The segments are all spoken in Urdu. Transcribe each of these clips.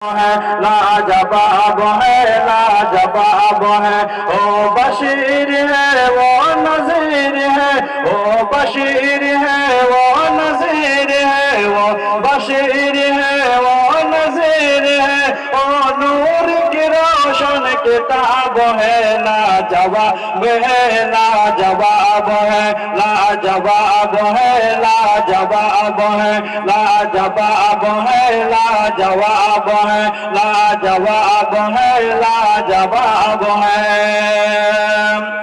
ہے لاجواب ہے لاجواب ہے او بشیر ہے وہ نذیر ہے او بشیر ہے وہ نذیر ہے وہ بشیر ہے وہ نذیر ہے او نور کی روشن کتاب ہے لاجواب ہے لاجواب ہے لاجواب ہے لاجواب ہے لاجواب ہے لاجواب ہے لاجواب ہے لاجواب ہے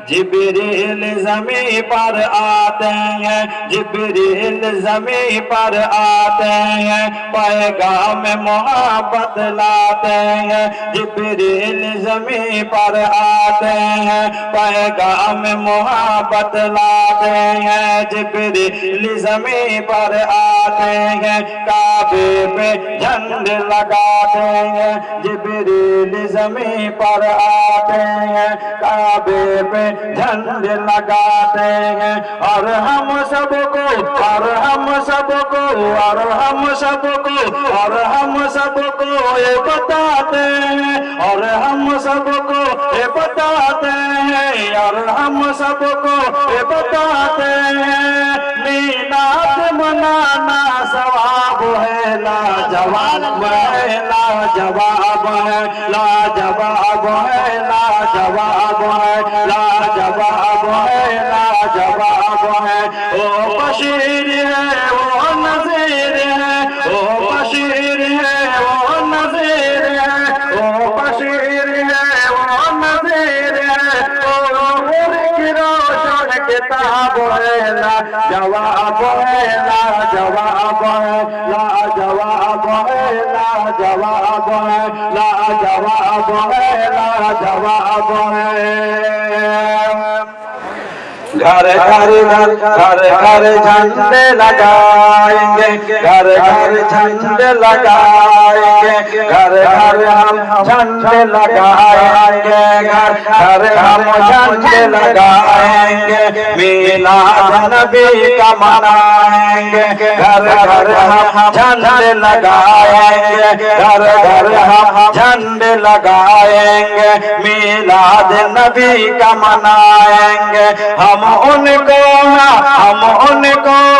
جبریل زمین پر آتے ہیں جبریل زمین پر آتے ہیں پیغام محبت لاتے ہیں جبریل زمین پر آتے ہیں پیغام محبت لاتے ہیں جبریل زمین پر آتے ہیں کعبے پہ جھنڈے لگاتے ہیں جبریل زمین پر آتے ہیں کعبے پہ جھنڈے لگاتے ہیں اور ہم سب کو اور ہم سب کو اور ہم سب کو اور ہم سب کو یہ بتاتے ہیں اور ہم سب کو یہ بتاتے ہیں اور ہم سب کو یہ بتاتے ہیں میلاد منانا ثواب ہے لاجواب ہے لاجواب ہے لاجواب ہے لاجواب ہے لاجواب ہے لاجواب ہے او بشیر ہے وہ نذیر ہے او بشیر ہے وہ نذیر ہے او بشیر ہے وہ نذیر ہے او نور کی روشن کتاب ہے لاجواب ہے لاجواب ہے لاجواب ہے لاجواب ہے لاجواب ہے لاجواب ہے گھر گھر گھر گھر جھنڈے لگائیں گے گھر گھر جھنڈے لگائیں گے گھر گھر ہم جھنڈے لگائیں گے گھر گھر ہم جھنڈے لگائیں گے میلاد نبی کا منائیں گے گھر گھر ہم جھنڈے لگائیں گے گھر گھر ہم جھنڈے لگائیں گے میلاد نبی کا منائیں گے ہم ان کو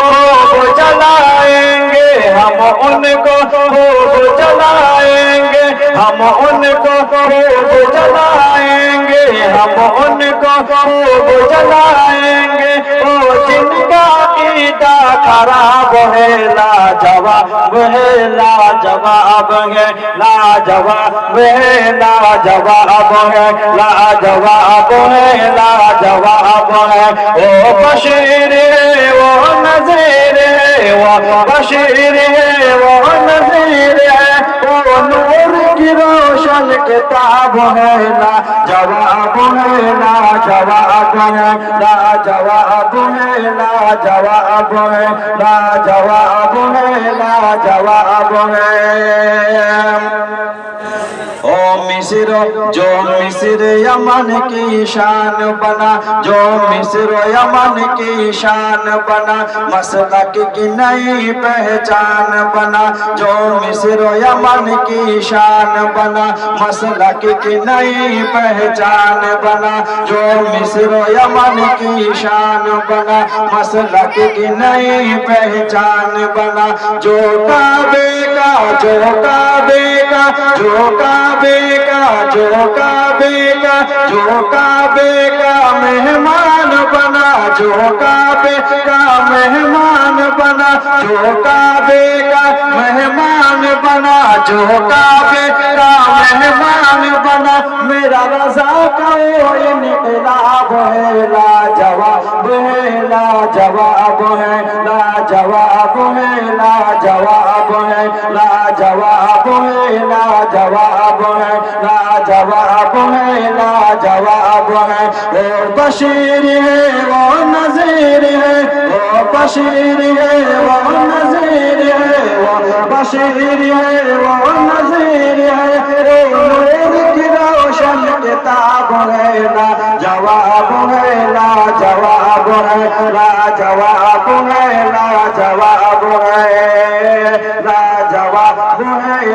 خوب جلائیں گے ہم ان کو خوب جلائیں گے ہم ان کو خوب جلائیں گے ہم ان کو خوب جلائیں گے او جن کا عقیدہ خراب ہے لاجواب ہے لاجواب ہے لاجواب ہے لاجواب ہے لاجواب ہے لاجواب ہے او بشیر ہے وہ نذیر ہے وہ بشیر ہے وہ نذیر ہے وہ نور کی روشن کتاب ہے لاجواب ہے لاجواب ہے لاجواب ہے لاجواب ہے لاجواب ہے لاجواب ہے او مصر جو مصر یمن کی شان بنا جو مصر یمن کی شان بنا مسلک کی نئی پہچان بنا جو مصر یمن کی شان بنا مسلک کی نئی پہچان بنا جو مصر یمن کی شان بنا مسلک کی نئی پہچان بنا جو کعبے کا جو کعبے کا جو کعبے کا جو کعبے کا جو کعبے کا مہمان بنا جو کعبے کا مہمان بنا جو کعبے کا مہمان بنا جو کعبے کا مہمان بنا میرا رضا کا وہ انقلاب ہے لاجواب ہے لاجواب ہے لاجواب ہے لاجواب ہے لاجواب ہے لاجواب ہے لاجواب ہے لاجواب ہے وہ بشیر ہے وہ نذیر ہے وہ بشیر ہے وہ نذیر ہے وہ بشیر ہے وہ نذیر ہے نور کی روشن کتاب ہے لاجواب ہے لاجواب ہے لاجواب ہے لاجواب ہے لاجواب ہے